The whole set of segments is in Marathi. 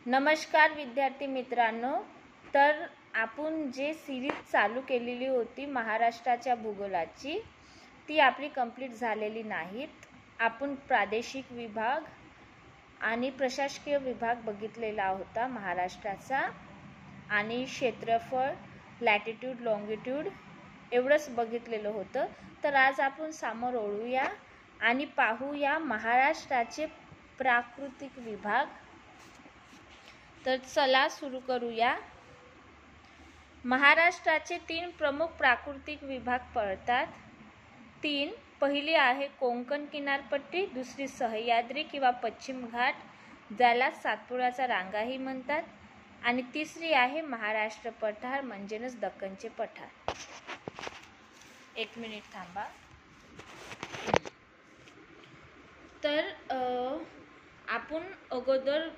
नमस्कार विद्यार्थी मित्रांनो, तर आपण जे सिरीज चालू केलेली होती महाराष्ट्राच्या भूगोलाची ती आपली कंप्लीट झालेली नाहीत। आपण प्रादेशिक विभाग आणि प्रशासकीय विभाग बघितलेला होता महाराष्ट्राचा आणि क्षेत्रफळ, लॅटिट्यूड, लॉंगिट्यूड एवढंच बघितलेलं होतं। तर आज आपण समोर ओळूया आणि पाहूया महाराष्ट्राचे प्राकृतिक विभाग। तर चला सुरू करूया। महाराष्ट्राचे 3 प्रमुख प्राकृतिक विभाग पडतात। 3 पहिली आहे कोकण किनारपट्टी, दुसरी सह्याद्री किंवा पश्चिम घाट ज्याला सातपुडाचा रांगाही म्हणतात, आणि तिसरी आहे महाराष्ट्र पठार म्हणजेच दक्खनचे पठार। एक मिनिट थांबा। तर आपण अगोदर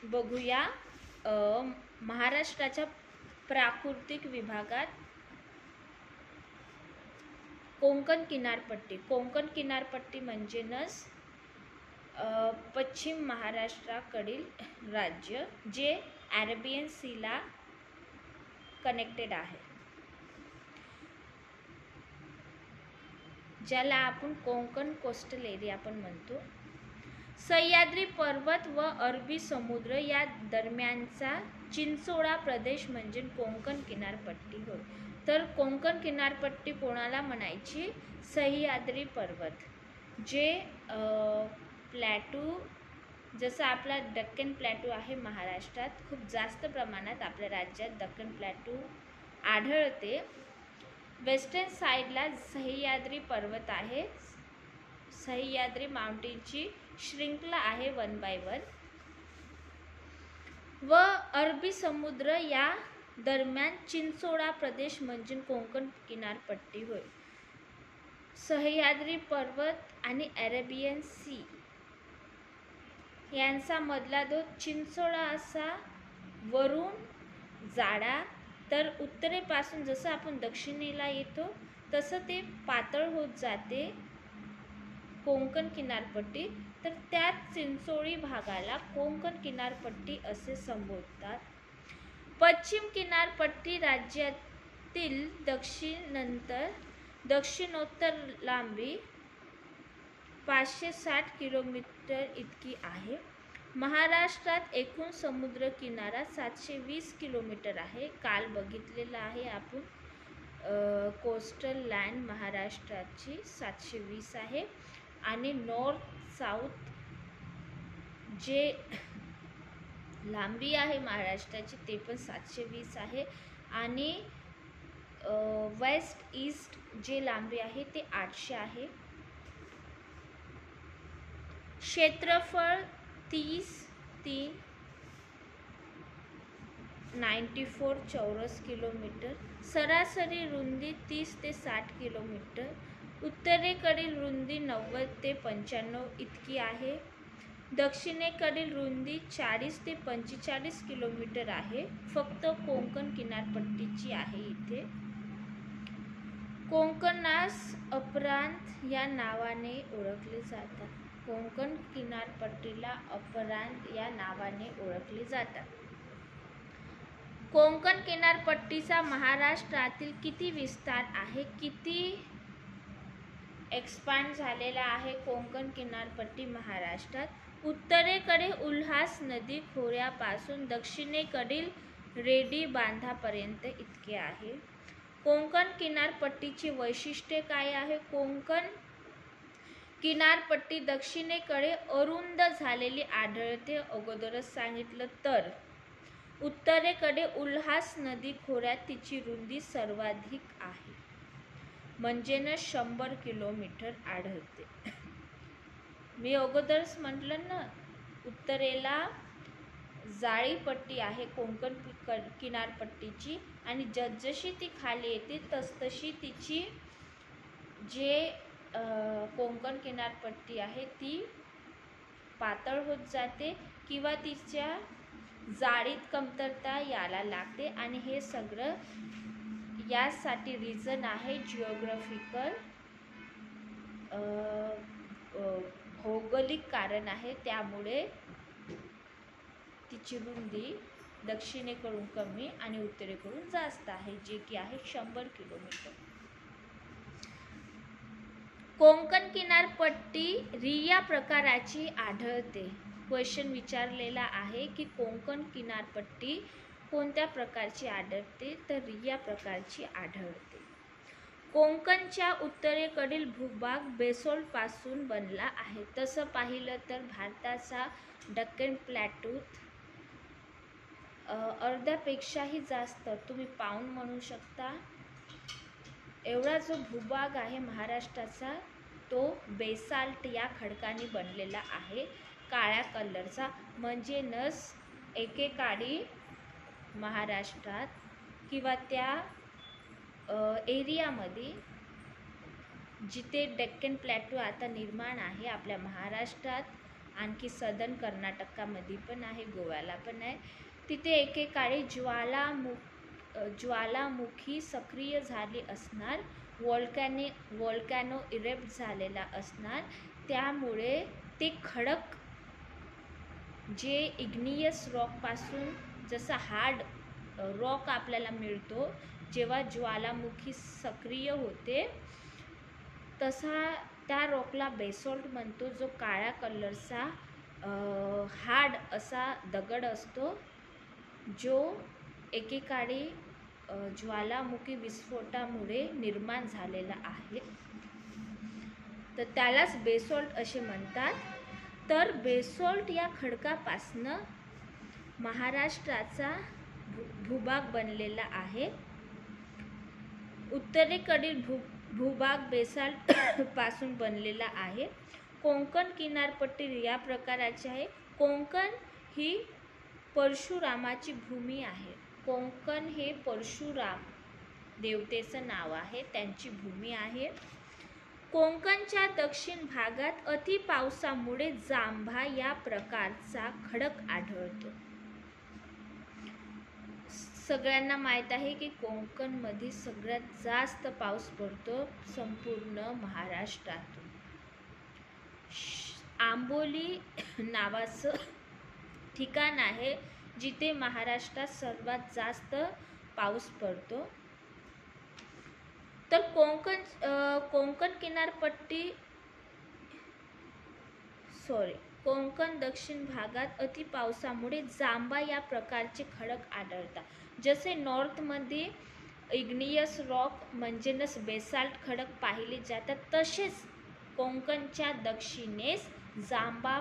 बघूया महाराष्ट्राच्या प्राकृतिक विभागात कोकण किनारपट्टी। कोकण किनारपट्टी म्हणजेच पश्चिम महाराष्ट्राकडील राज्य जे अरेबियन सीला कनेक्टेड आहे, ज्याला आपण कोकण कोस्टल एरिया पण म्हणतो। सह्याद्री पर्वत व अरबी समुद्र या दरम्यानचा चिंचोळा प्रदेश म्हणजे कोकण किनारपट्टी होय। तर कोकण किनारपट्टी कोणाला म्हणायची? सह्याद्री पर्वत, जे प्लॅटू, जसं आपला दक्कन प्लॅटू आहे महाराष्ट्रात, खूप जास्त प्रमाणात आपल्या राज्यात दक्कन प्लॅटू आढळते। वेस्टर्न साईडला सह्याद्री पर्वत आहे। सह्याद्री माउंटेनची श्रृंखला आहे 1 by 1 व अरबी समुद्र या दरम्यान चिंचोळा प्रदेश म्हणजे कोकण किनारपट्टी होय। सह्याद्री पर्वत आणि अरेबियन सी यांचा मधला जो चिंचोळा असा वरून जाडा, तर उत्तरेपासून जसं आपण दक्षिणेला येतो तसं ते पातळ होत जाते कोकण किनारपट्टी। तर त्या चिंचोळी भागाला कोकण किनारपट्टी असे संबोधतात। पश्चिम किनारपट्टी राज्यातील दक्षिणोत्तर लांबी 560 किलोमीटर इतकी आहे। महाराष्ट्रात एकूण समुद्र किनारा 720 किलोमीटर आहे। काल बघितलेला आहे आपण, कोस्टल लँड महाराष्ट्राची 720 आहे आणि नॉर्थ साऊथ जे लांबी आहे महाराष्ट्राची ते पण 720 आहे, आणि वेस्ट ईस्ट जे लांबी आहे ते 800 आहे। क्षेत्रफळ 9394 चौरस किलोमीटर, सरासरी रुंदी 30 ते 60 किलोमीटर, उत्तरेकडील रुंदी 90 ते 95 इतकी आहे, दक्षिणेकडील रुंदी 40 ते 45 किलोमीटर आहे। फक्त कोकण किनारपट्टीची आहे इथे। कोकणास अपरांत या नावाने ओळखले जातात। कोकण किनारपट्टीला अपरांत या नावाने ओळखले जातात। कोकण किनारपट्टीचा महाराष्ट्रातील किती विस्तार आहे, किती एक्सपांड झालेला आहे कोकण किनारपट्टी महाराष्ट्रात? उत्तरेकडे उल्हास नदी खोऱ्यापासून दक्षिणेकडील रेडी बांधापर्यंत इतके आहे। कोकण किनारपट्टीची वैशिष्ट्ये काय आहे? कोकण किनारपट्टी दक्षिणेकडे अरुंद झालेली आढळते, अगोदरच सांगितलं। तर उत्तरेकडे उल्हास नदी खोऱ्यात तिची रुंदी सर्वाधिक आहे, म्हणजे 100 किलोमीटर आढळते। मी अगोदरच म्हटलं ना, उत्तरेला जाळीपट्टी आहे कोकण किनारपट्टीची, आणि जसजशी ती खाली येते तसतशी तिची जे कोकण किनारपट्टी आहे ती पातळ होत जाते किंवा तिच्या जाळीत कमतरता यायला लागते, आणि हे सगळं यासाठी रिझन आहे जिओग्राफिकल, भौगोलिक कारण आहे, त्यामुळे रुंदी दक्षिणेकडून कमी आणि उत्तरेकडून जास्त आहे, जे की आहे 100 किलोमीटर. कोकण किनारपट्टी रिया प्रकाराची आढळते. क्वेश्चन विचारलेला आहे की कोकण किनारपट्टी कोणत्या प्रकारची आढळते, तर रिया प्रकारची आढळते. कोकणच्या उत्तरेकडील भूभाग बेसोल्ट पासून बनला आहे. तसं पाहिलं तर भारताचा डक्कन प्लॅटूत अर्ध्यापेक्षाही जास्त, तुम्ही पाऊंड म्हणू शकता, एवढा जो भूभाग आहे महाराष्ट्राचा तो बेसाल्ट या खडकाने बनलेला आहे, काळ्या कलरचा. म्हणजे नस एकेकाळी महाराष्ट्रात किंवा त्या एरियामध्ये जिथे डेक्कन प्लॅटू आता निर्माण आहे आपल्या महाराष्ट्रात, आणखी सदर्न कर्नाटकामध्ये पण आहे, गोव्याला पण आहे, तिथे एकेकाळी ज्वालामुखी सक्रिय झाली असणार, वॉल्कॅनो इरेप्ट झालेला असणार. त्यामुळे ते खडक जे इग्नियस रॉकपासून, जसा हार्ड रॉक आपल्याला मिळतो जेव्हा ज्वालामुखी सक्रिय होते, तसा त्या रॉकला बेसॉल्ट म्हणतो, जो काळ्या कलरचा हार्ड असा दगड असतो, जो एकेकाळी ज्वालामुखी विस्फोटामुळे निर्माण झालेला आहे, तर त्यालाच बेसॉल्ट असे म्हणतात. तर बेसॉल्ट या खडकापासनं महाराष्ट्राचा भूभाग बनलेला आहे. उत्तरेकडील भूभाग बेसाल्ट पासून बनलेला आहे. कोकण किनारपट्टी या प्रकाराची आहे. कोकण ही परशुरामाची भूमी आहे. कोकण हे परशुराम देवतेचं नाव आहे, त्यांची भूमी आहे. कोकणच्या दक्षिण भागात अति पावसामुळे जांभा या प्रकारचा खडक आढळतो. सगळ्यांना माहीत आहे की कोकणमध्ये सगळ्यात जास्त पाऊस पडतो संपूर्ण महाराष्ट्रातून. आंबोली नावाचं ठिकाण आहे जिथे महाराष्ट्रात सर्वात जास्त पाऊस पडतो. तर कोकण दक्षिण भागात अति पावसामुळे जांभा या प्रकारचे खडक आढळतात. जसे नॉर्थमध्ये इग्नियस रॉक म्हणजेच बेसाल्ट खडक पाहिले जातात, तसेच कोकणच्या दक्षिणेस जांभा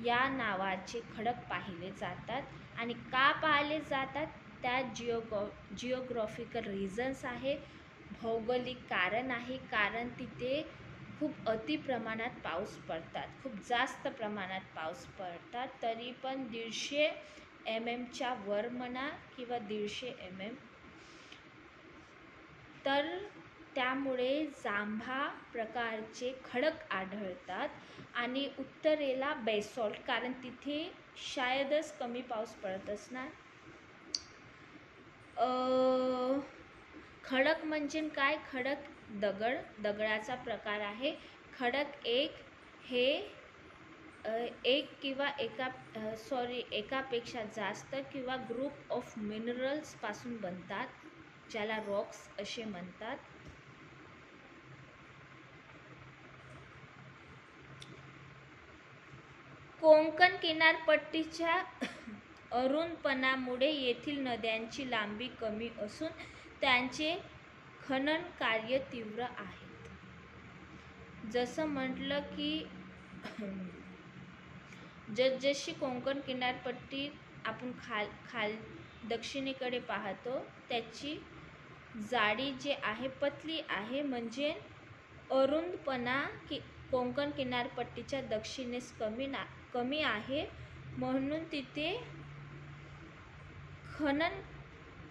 या नावाचे खडक पाहिले जातात. आणि का पाहिले जातात, त्या जिओग्राफिकल रिझन्स आहे, भौगोलिक कारण आहे. कारण तिथे खूप अति प्रमाणात पाऊस पडतात, खूप जास्त प्रमाणात पाऊस पडतात. तरी पण 150 mm वर म्हणा किंवा 150 mm, तर त्यामुळे जांभा प्रकारचे खडक आढळतात. आणि उत्तरेला बेसॉल्ट, कारण तिथे शायदच कमी पाऊस पडत असणार. खडक म्हणजे काय, खडक दगडाचा प्रकार आहे. खडक किंवा एकापेक्षा जास्त किंवा ग्रुप ऑफ मिनरल्स पासून बनतात, ज्याला रॉक्स असे म्हणतात. कोकण किनारपट्टीच्या अरुंदपणामुळे येथील नद्यांची लांबी कमी असून त्यांचे खनन कार्य तीव्र आहेत. जसं म्हटलं की जशी कोकण किनारपट्टी आपण खाल दक्षिणेकडे पाहतो, त्याची जाडी जी आहे पतली आहे, म्हणजे अरुंदपणा कोकण किनारपट्टीच्या दक्षिणेस कमी आहे, म्हणून तिथे खनन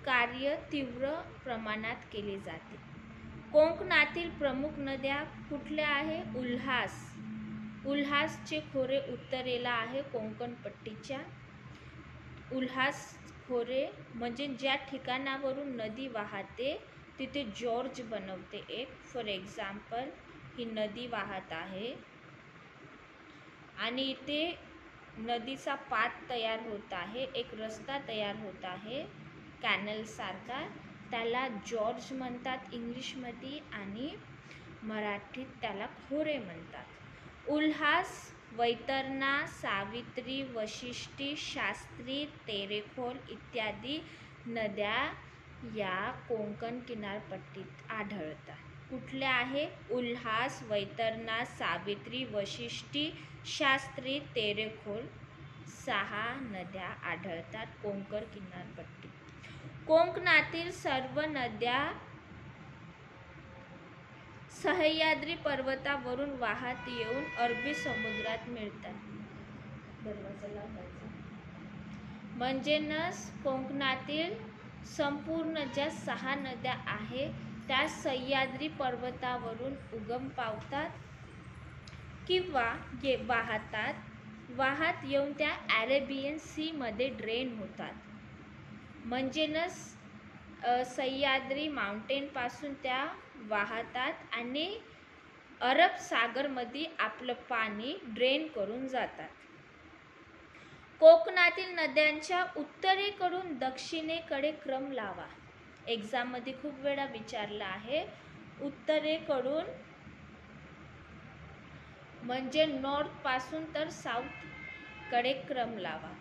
कार्य तीव्र प्रमाणात केले जाते. कोकणातील प्रमुख नद्या कुठल्या आहे? उल्हासचे खोरे उत्तरेला आहे कोकण पट्टीच्या. उल्हास खोरे म्हणजे ज्या ठिकाणावरून नदी वाहते तिथे जॉर्ज बनवते एक. फॉर एक्झाम्पल, ही नदी वाहत आहे आणि इथे नदीचा पात तयार होत आहे, एक रस्ता तयार होत आहे कॅनल सारखा, त्याला जॉर्ज म्हणतात इंग्लिशमध्ये आणि मराठीत त्याला खोरे म्हणतात. उल्हास, वैतरणा, सावित्री, वशिष्ठी, शास्त्री, तेरेखोल इत्यादी नद्या या कोकण किनारपट्टीत आढळतात. कुठल्या आहे? उल्हास, वैतरणा, सावित्री, वशिष्ठी, शास्त्री, तेरेखोल 6 नद्या आढळतात कोकण किनारपट्टीत. कोकणातील सर्व नद्या सह्याद्री पर्वतावरून वाहत येऊन अरबी समुद्रात मिळतात. म्हणजेच कोकणातील संपूर्ण ज्या 6 नद्या आहेत त्या सह्याद्री पर्वतावरून उगम पावतात किंवा वाहत येऊन त्या अरेबियन सी मध्ये ड्रेन होतात. म्हणजेच सह्याद्री माउंटेन पासून त्या वाहतात आणि अरब सागरमध्ये आपलं पाणी ड्रेन करून जातात. कोकणातील नद्यांच्या उत्तरेकडून दक्षिणेकडे क्रम लावा. एक्झाममध्ये खूप वेळा विचारला आहे. उत्तरेकडून म्हणजे नॉर्थ पासून तर साऊथ कडे क्रम लावा.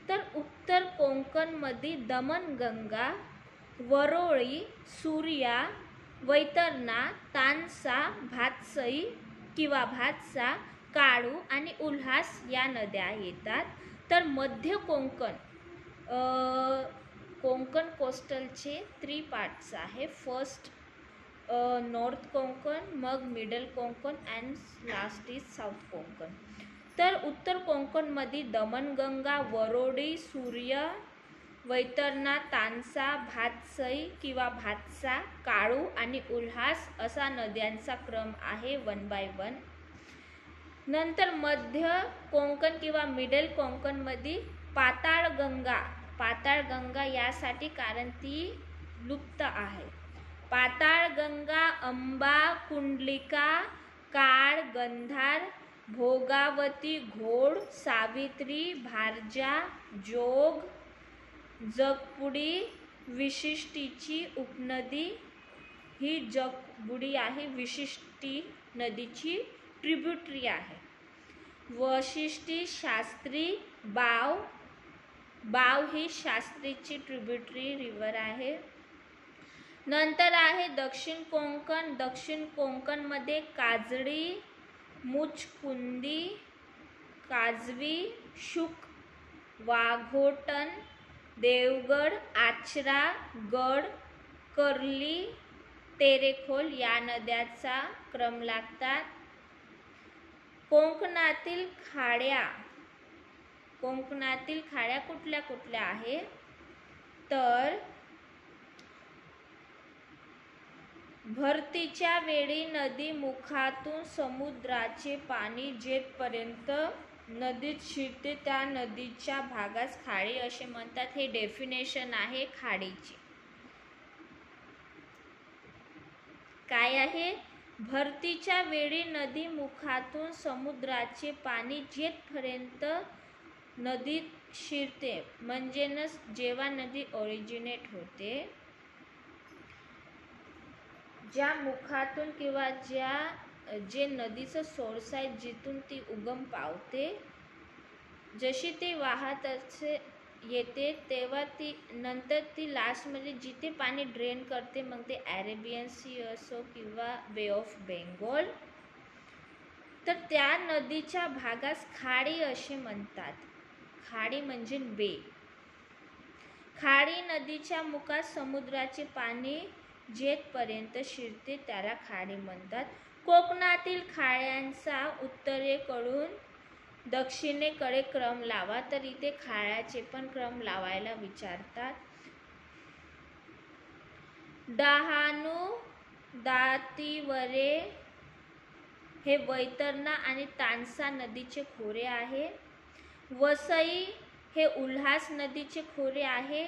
तर उत्तर कोकणमध्ये दमणगंगा, वरोळी, सूर्या, वैतरणा, तानसा, भातसई किंवा भातसा, काळू आणि उल्हास या नद्या येतात. तर मध्य कोकण कोस्टलचे 3 पार्ट्स आहे. फर्स्ट नॉर्थ कोकण, मग middle Konkan and last is south Konkan. तर उत्तर कोकणमध्ये दमणगंगा, वरोळी, सूर्य, वैतरणा, तानसा, भातसई किंवा भातसा, काळू आणि उल्हास असा नद्यांचा क्रम आहे 1 by 1. नंतर मध्य कोकण किंवा मिडल कोकणमध्ये पाताळगंगा यासाठी कारण ती लुप्त आहे. पाताळगंगा, अंबा, कुंडलिका, काळ, गंधार, भोगावती, घोड, सावित्री, भारजा, जोग, जगबुडी, विशिष्टीची उपनदी ही जगबुडी आहे, विशिष्टी नदीची ट्रिब्युटरी आहे. वशिष्ठी, शास्त्री, बाव ही शास्त्रीची ट्रिब्युटरी रिव्हर आहे. नंतर आहे दक्षिण कोकण. दक्षिण कोकणमध्ये काजळी, मुचकुंदी, काजवी, शुक, वाघोटन, देवगड, आचरा, गड, कर्ली, तेरेखोल या नद्यांचा क्रम लागतात. कोकणातील खाड्या कुठल्या कुठल्या आहे? तर भरतीच्या वेळी नदी मुखातून समुद्राचे पाणी जेथपर्यंत नदीत शिरते त्या नदीच्या भागास खाडी असे म्हणतात. हे डेफिनेशन आहे खाडीची. काय आहे? भरतीच्या वेळी नदी मुखातून समुद्राचे पाणी जेथपर्यंत नदीत शिरते म्हणजेच जेव्हा नदी ओरिजिनेट होते, ज्या मुखातून किंवा जे नदीचं सोर्स आहे जिथून ती उगम पावते, जशी ती वाहत येते तेव्हा ती नंतर ती लास्टमध्ये जिथे पाणी ड्रेन करते, मग ते अरेबियन सी असो किंवा बे ऑफ बेंगॉल, तर त्या नदीच्या भागास खाडी असे म्हणतात. खाडी म्हणजे बे. खाडी नदीच्या मुखात समुद्राचे पाणी जेथपर्यंत शिरते त्याला खाडी म्हणतात. कोकणातील खाड्यांचा उत्तरेकडून दक्षिणेकडे क्रम लावा. तर इथे खाड्याचे पण क्रम लावायला विचारतात. डहाणू, दातिवरे हे वैतरणा आणि तानसा नदीचे खोरे आहे. वसई हे उल्हास नदीचे खोरे आहे.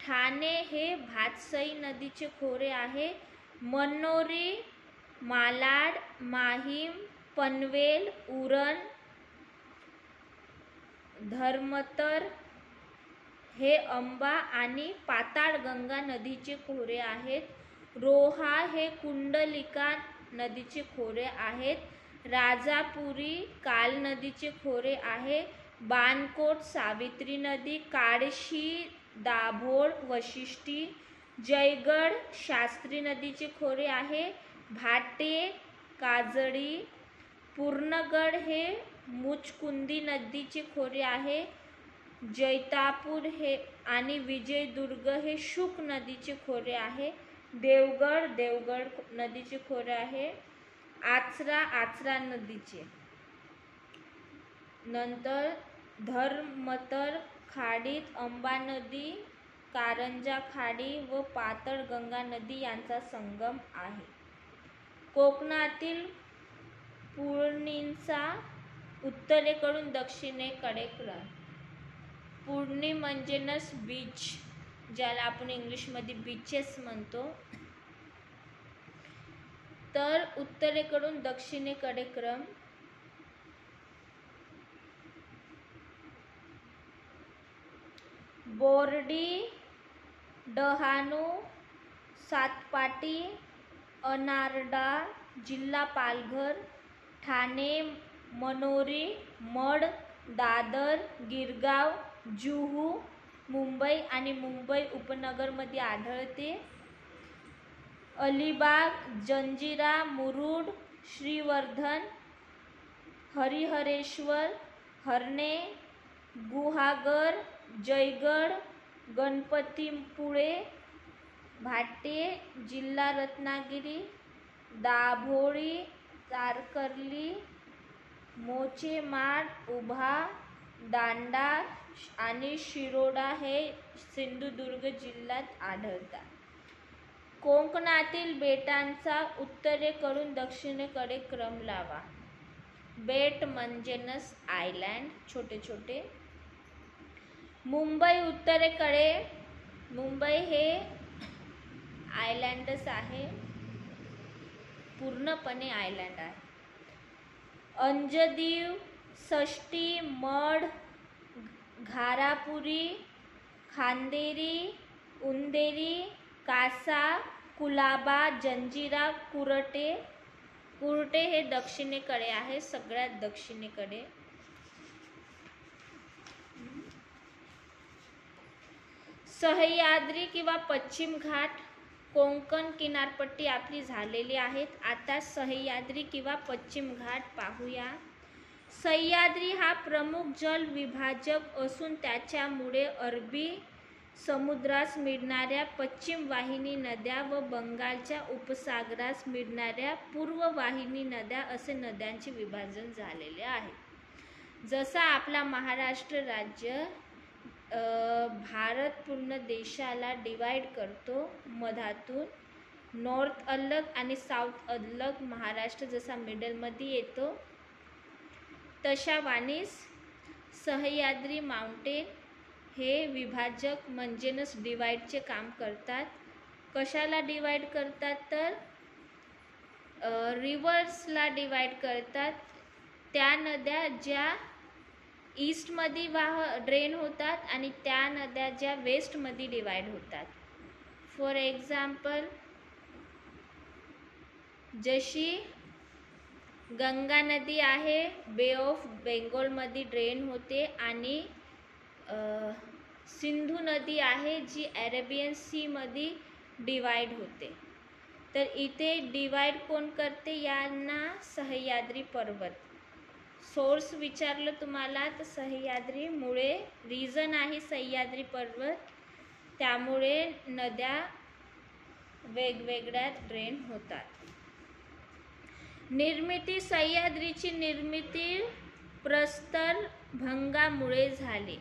ठाणे हे भातसई नदीचे खोरे आहे. मनोरी, मालाड, माहीम, पनवेल, उरण, धर्मतर हे अंबा आणि पाताळगंगा नदीचे खोरे आहेत. रोहा हे कुंडलिका नदीचे खोरे आहेत. राजापुरी काल नदीचे खोरे आहे. बाणकोट सावित्री नदी. काळशी दाभोळ वशिष्ठी. जयगड शास्त्री नदीचे खोरे आहे. भाटे काजळी. पूर्णगड हे मुचकुंदी नदीचे खोरे आहे. जैतापूर हे आणि विजयदुर्ग हे शुक नदीचे खोरे आहे. देवगड नदीचे खोरे आहे. आचरा नदीचे. नंतर धर्मतर खाडीत अंबा नदी, कारंजा खाडी व पाताळगंगा नदी यांचा संगम आहे. कोकणातील पुळणींचा उत्तरेकडून दक्षिणेकडे क्रम. पुळणी म्हणजे बीच, ज्याला आपण इंग्लिशमध्ये बीचेस म्हणतो. तर उत्तरेकडून दक्षिणेकडे क्रम. बोर्डी, डहाणू, सातपाटी, अनारडा, जिल्हा पालघर. ठाणे, मनोरी, मढ, दादर, गिरगाव, जुहू, मुंबई आणि मुंबई उपनगरमध्ये आढळते. अलिबाग, जंजिरा, मुरुड, श्रीवर्धन, हरिहरेश्वर, हर्णे, गुहागर, जयगड, गणपतीपुळे, भाटे, जिल्हा रत्नागिरी, दाभोळी, तारकर्ली, मोचेमाड, उभा, दांडा आणि शिरोडा हे सिंधुदुर्ग जिल्ह्यात आढळतात. कोकणातील बेटांचा उत्तरेकडून दक्षिणेकडे क्रम लावा. बेट म्हणजे आयलँड, छोटे छोटे. मुंबई उत्तरेकडे. मुंबई हे आयलँडच आहे, पूर्णपणे आयलँड आहे. अंजदीव, षष्टी, मढ, घारापुरी, खांदेरी, उंदेरी, कासा, कुलाबा, जंजिरा, कुरटे हे दक्षिणेकडे आहे, सगळ्यात दक्षिणेकडे. सह्याद्री किंवा पश्चिम घाट. कोकण किनारपट्टी आपली झालेली आहेत. आता सह्याद्री किंवा पश्चिम घाट पाहूया. सह्याद्री हा प्रमुख जल विभाजक असून त्याच्यामुळे अरबी समुद्रास मिळणाऱ्या पश्चिम वाहिनी नद्या व बंगालच्या उपसागरास मिळणाऱ्या पूर्व वाहिनी नद्या असे नद्यांचे विभाजन झालेले आहे. जसा आपला महाराष्ट्र राज्य भारत पूर्ण देशाला डिवाइड करतो मधातून, नॉर्थ अलग आणि साऊथ अलग, महाराष्ट्र जसा मिडलमध्ये येतो, तशा वाणीस सह्याद्री माउंटेन हे विभाजक म्हणजेच डिवाइडचे काम करतात. कशाला डिवाइड करतात तर रिव्हर्सला डिवाइड करतात. त्या नद्या ज्या ईस्टमध्ये ड्रेन होतात आणि त्या नद्या ज्या वेस्टमध्ये डिवाइड होतात. फॉर एक्झाम्पल, जशी गंगा नदी आहे, बे ऑफ बेंगॉलमध्ये ड्रेन होते आणि सिंधू नदी आहे जी अरेबियन सीमध्ये डिवाइड होते. तर इथे डिवाइड कोण करते, यांना सह्याद्री पर्वत. सोर्स विचारलं तुम्हाला तर सह्याद्रीमुळे रिझन आहे सह्याद्री पर्वत, त्यामुळे नद्या वेगवेगळ्या ड्रेन होतात. निर्मिती. सह्याद्रीची निर्मिती प्रस्तरभंगामुळे झाली.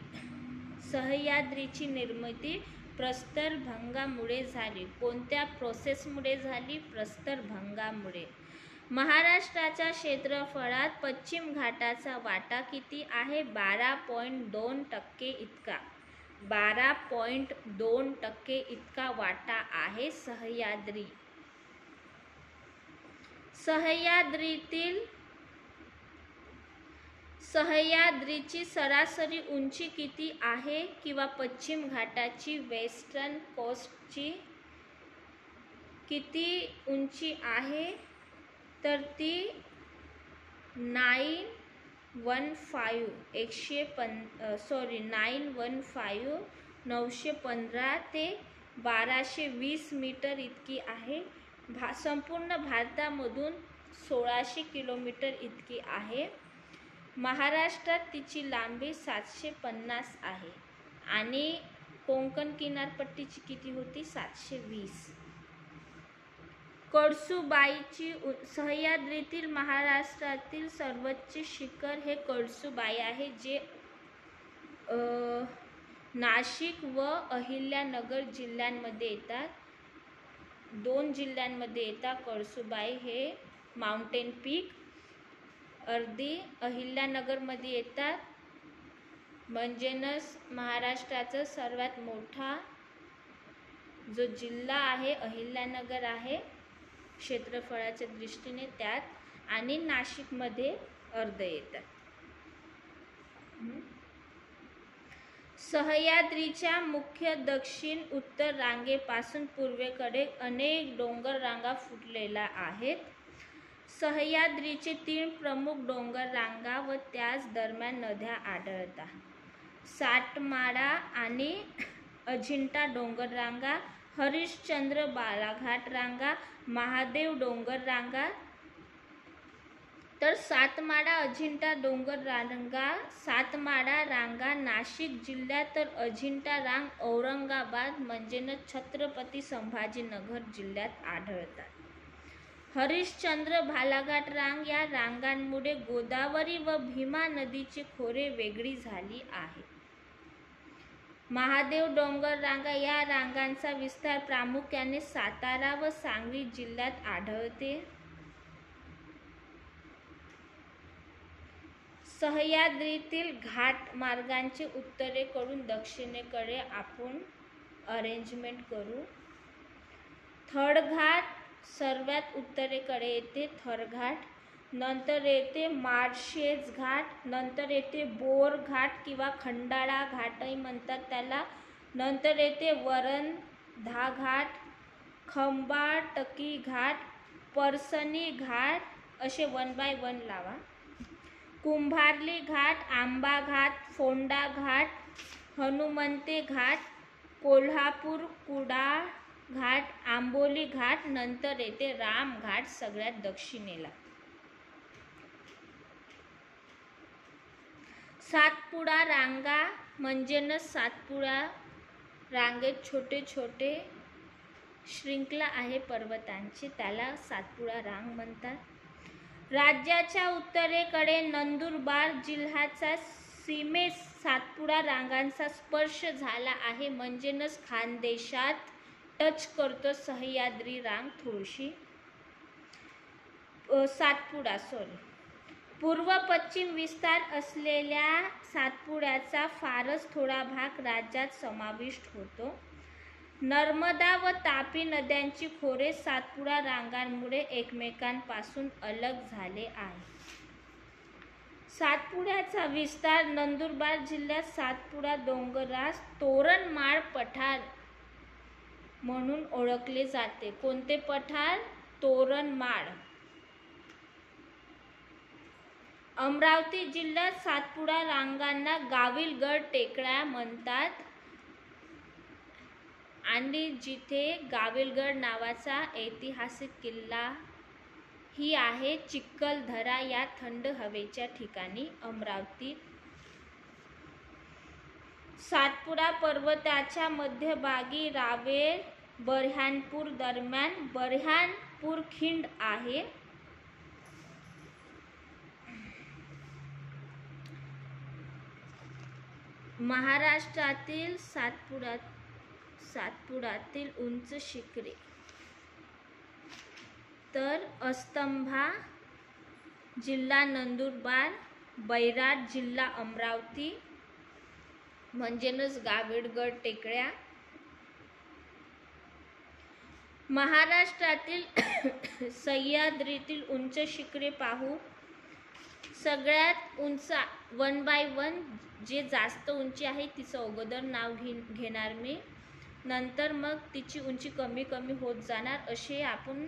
सह्याद्रीची निर्मिती प्रस्तरभंगामुळे झाली. कोणत्या प्रोसेसमुळे झाली? प्रस्तरभंगामुळे. महाराष्ट्राच्या क्षेत्रफळात पश्चिम घाटाचा वाटा किती आहे? 12.2% इतका. 12.2% इतका वाटा आहे सह्याद्री. सह्याद्रीची सरासरी उंची किती आहे किंवा पश्चिम घाटाची वेस्टर्न कोस्टची किती उंची आहे तर ती 915 ते 1220 मीटर इतकी आहे. संपूर्ण भारतामधून 1600 किलोमीटर इतकी आहे. महाराष्ट्रात तिची लांबी 750 आहे आणि कोकण किनारपट्टीची किती होती 720. कळसुबाईची सह्याद्रीतील महाराष्ट्रातील सर्वोच्च शिखर हे कळसुबाई आहे, जे नाशिक व अहिल्यानगर जिल्ह्यांमध्ये येतात. 2 जिल्ह्यांमध्ये येतात. कळसुबाई हे माउंटेन पीक अर्धी अहिल्यानगरमध्ये येतात. म्हणजेच महाराष्ट्राचा सर्वात मोठा जो जिल्हा आहे अहिल्यानगर आहे क्षेत्रफळाच्या दृष्टीने त्यात, आणि नाशिकमध्ये अर्ध येतात. सह्याद्रीच्या मुख्य दक्षिण उत्तर रांगेपासून पूर्वेकडे अनेक डोंगर रांगा फुटलेल्या आहेत. सह्याद्रीचे 3 प्रमुख डोंगर रांगा व त्याच दरम्यान नद्या आढळतात. सातमाळा आणि अजिंठा डोंगर रांगा, हरिश्चंद्र बालाघाट रांगा, महादेव डोंगर रांगा. तर सातमाळा अजिंठा डोंगर रांगा, सातमाळा रांगा नाशिक जिल्ह्यात तर अजिंठा रांग औरंगाबाद म्हणजेच छत्रपती संभाजीनगर जिल्ह्यात आढळतात. हरिश्चंद्र बालाघाट रांग या रांगांमुळे गोदावरी व भीमा नदीची खोरे वेगळी झाली आहेत. महादेव डोंगर रांगा या रांगांचा विस्तार प्रामुख्याने सातारा व सांगली जिल्ह्यात आढळते. सह्याद्रीतील घाट मार्गांचे उत्तरेकडून दक्षिणेकडे आपण अरेंजमेंट करू. थरघाट सर्वात उत्तरेकडे येते. थरघाट नंतर येते माळशेज घाट, नंतर येते बोर घाट किंवा खंडाळा घाटही म्हणतात त्याला, नंतर येते वरंधा घाट, खंबाटकी घाट, परसणी घाट, असे 1 बाय 1 लावा. कुंभार्ली घाट, आंबा घाट, फोंडा घाट, हनुमंते घाट, कोल्हापूर कुडाळ घाट, आंबोली घाट, नंतर येते राम घाट सगळ्यात दक्षिणेला. सातपुडा रांगा म्हणजेच सातपुडा रांगेत छोटे छोटे शृंखला आहे पर्वतांची, त्याला सातपुडा रांग म्हणतात. राज्याच्या उत्तरेकडे नंदुरबार जिल्ह्याच्या सीमेस सातपुडा रांगांचा स्पर्श झाला आहे, म्हणजेच खानदेशात टच करतो सह्याद्री रांग थोडीशी. पूर्व पश्चिम विस्तार असलेल्या सातपुड्याचा फारच थोडा भाग राज्यात समाविष्ट होतो. नर्मदा व तापी नद्यांची खोरे सातपुडा रांगांमुळे एकमेकांपासून अलग झाले आहे. सातपुड्याचा विस्तार नंदुरबार जिल्ह्यात सातपुडा डोंगरास तोरणमाळ पठार म्हणून ओळखले जाते. कोणते पठार? तोरणमाळ. अमरावती जिल्ह्यात सातपुडा रांगांना गाविलगड टेकड्या म्हणतात आणि जिथे गाविलगड नावाचा ऐतिहासिक किल्ला ही आहे चिखलदरा या थंड हवेच्या ठिकाणी अमरावती. सातपुडा पर्वताच्या मध्यभागी रावेर बऱ्हाणपूर दरम्यान बऱ्हाणपूर खिंड आहे. महाराष्ट्रातील सातपुड्यातील उंच शिखरे तर अस्तंभा जिल्हा नंदुरबार, बैराट जिल्हा अमरावती म्हणजेच गाविलगड टेकड्या. महाराष्ट्रातील सह्याद्रीतील उंच शिखरे पाहू. सगळ्यात उंच 1 बाय 1 जे जास्त उंची आहे तिचं अगोदर नाव घेणार मी, नंतर मग तिची उंची कमी कमी होत जाणार, असे आपण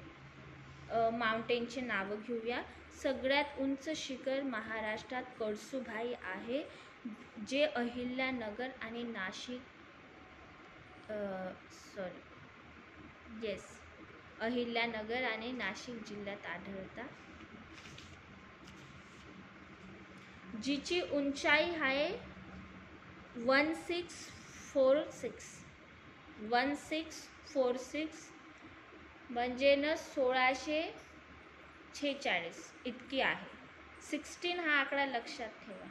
माउंटेनचे नावं घेऊया. सगळ्यात उंच शिखर महाराष्ट्रात कळसूबाई आहे, जे अहिल्यानगर आणि नाशिक अहिल्यानगर आणि नाशिक जिल्ह्यात आढळतात. जिची उंचाई आहे 1646 म्हणजे न 1646 इतकी आहे. 16 हा आकडा लक्षात ठेवा.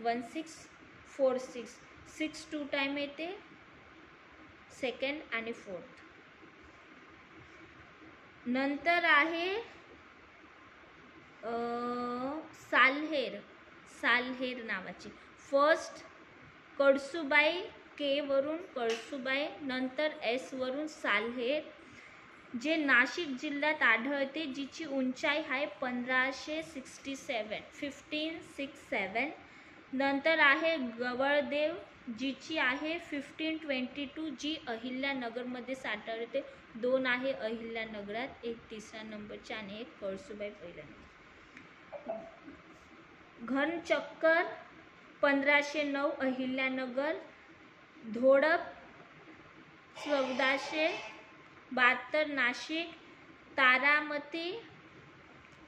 1646 6 2 टाइम येते, सेकंड आणि फोर्थ. नंतर आहे साल्हेर नावाची. फर्स्ट कळसूबाई, के वरून कळसूबाई, नंतर एस वरून साल्हेर, जे नाशिक जिल्ह्यात आढळते, जिची उंचाई आहे 1567. नंतर आहे गवळदेव, जिची आहे 1522, जी अहिल्यानगरमध्ये साठवते. 2 आहे अहिल्यानगरात, एक 3ऱ्या नंबरची आणि एक कळसूबाई पहिल्या. घनचक्कर 1509 अहिल्यानगर. धोडप 1472 नाशिक. तारामती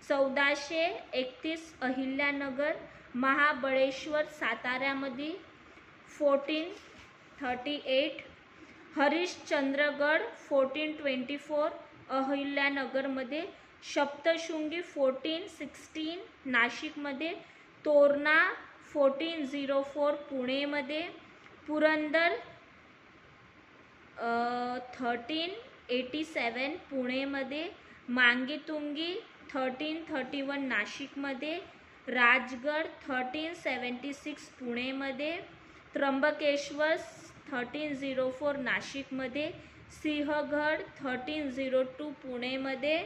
1431 अहिल्यानगर. महाबळेश्वर साताऱ्यामध्ये 1438. हरिश्चंद्रगड 1424 अहिल्यानगरमध्ये. सप्तशृंगी 1416 नाशिकमध्ये. तोरणा 1404 पुणेमध्ये. पुरंदर 1387 पुणेमध्ये. मांगीतुंगी 1331 नाशिकमध्ये. राजगड 1376 पुणेमध्ये. त्र्यंबकेश्वर 1304 नाशिकमध्ये. सिंहगड 1302 पुणेमध्ये.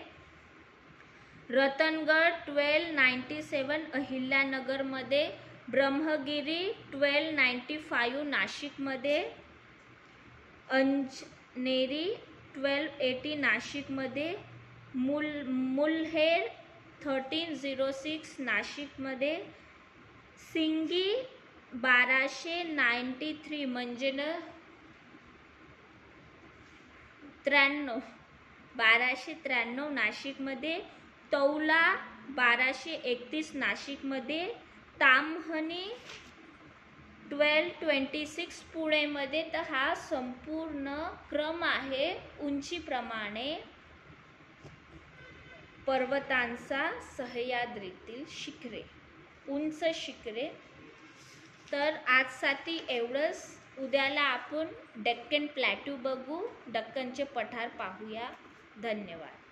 रतनगड 1297 अहिल्यानगरमध्ये. ब्रह्मगिरी 1295 नाशिकमध्ये. अंजनेरी 1280 नाशिकमध्ये. मुल्हेर 1306 नाशिकमध्ये. सिंगी 1293 म्हणजे 1293 नाशिकमध्ये. तौला 1231 नाशिकमध्ये. ताम्हणी 1226 पुणेमध्ये. तर हा संपूर्ण क्रम आहे उंचीप्रमाणे पर्वतांचा, सह्याद्रीतील शिखरे, उंच शिखरे. तर आजसाठी एवढंच. उद्याला आपण डेक्कन प्लॅट्यू बघू, दक्कनचे पठार पाहूया. धन्यवाद.